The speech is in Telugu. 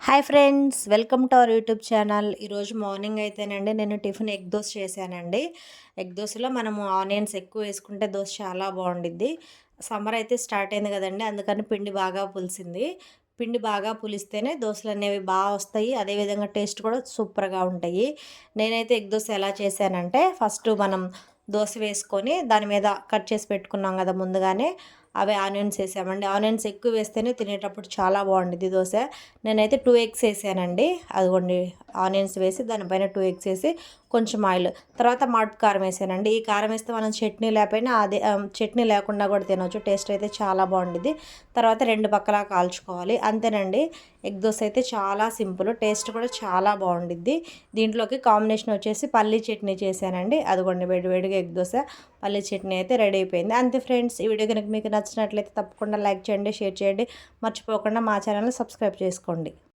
Hi friends, welcome to our YouTube channel. ఈరోజు మార్నింగ్ అయితేనండి నేను టిఫిన్ ఎగ్ దోశ చేశానండి. ఎగ్ దోశలో మనము ఆనియన్స్ ఎక్కువ వేసుకుంటే దోశ చాలా బాగుండిద్ది. సమ్మర్ అయితే స్టార్ట్ అయింది కదండి, అందుకని పిండి బాగా పులిసింది. పిండి బాగా పులిస్తేనే దోశలు అనేవి బాగా వస్తాయి, అదేవిధంగా టేస్ట్ కూడా సూపర్గా ఉంటాయి. నేనైతే ఎగ్ దోశ ఎలా చేశానంటే, ఫస్ట్ మనం దోశ వేసుకొని దాని మీద కట్ చేసి పెట్టుకున్నాం కదా ముందుగానే, అవి ఆనియన్స్ వేసామండి. ఆనియన్స్ ఎక్కువ వేస్తేనే తినేటప్పుడు చాలా బాగుండిద్ది దోశ. నేనైతే 2 ఎగ్స్ వేసానండి. అదిగోండి, ఆనియన్స్ వేసి దానిపైన 2 ఎగ్స్ వేసి కొంచెం ఆయిల్, తర్వాత మాడు కారం వేసానండి. ఈ కారం వేస్తే మనం చట్నీ లేకపోయినా అదే చట్నీ లేకుండా కూడా తినవచ్చు. టేస్ట్ అయితే చాలా బాగుండిద్ది. తర్వాత 2 పక్కలా కాల్చుకోవాలి, అంతేనండి. ఎగ్ దోశ అయితే చాలా సింపుల్, టేస్ట్ కూడా చాలా బాగుండిద్ది. దీంట్లోకి కాంబినేషన్ వచ్చేసి పల్లీ చట్నీ చేశానండి. అదిగోండి, వేడివేడిగా ఎగ్ దోశ పల్లీ చట్నీ అయితే రెడీ అయిపోయింది. అంతే ఫ్రెండ్స్, ఈ వీడియో కనుక మీకు నచ్చినట్లయితే తప్పకుండా లైక్ చేయండి, షేర్ చేయండి. మర్చిపోకుండా మా ఛానల్ని సబ్స్క్రైబ్ చేసుకోండి.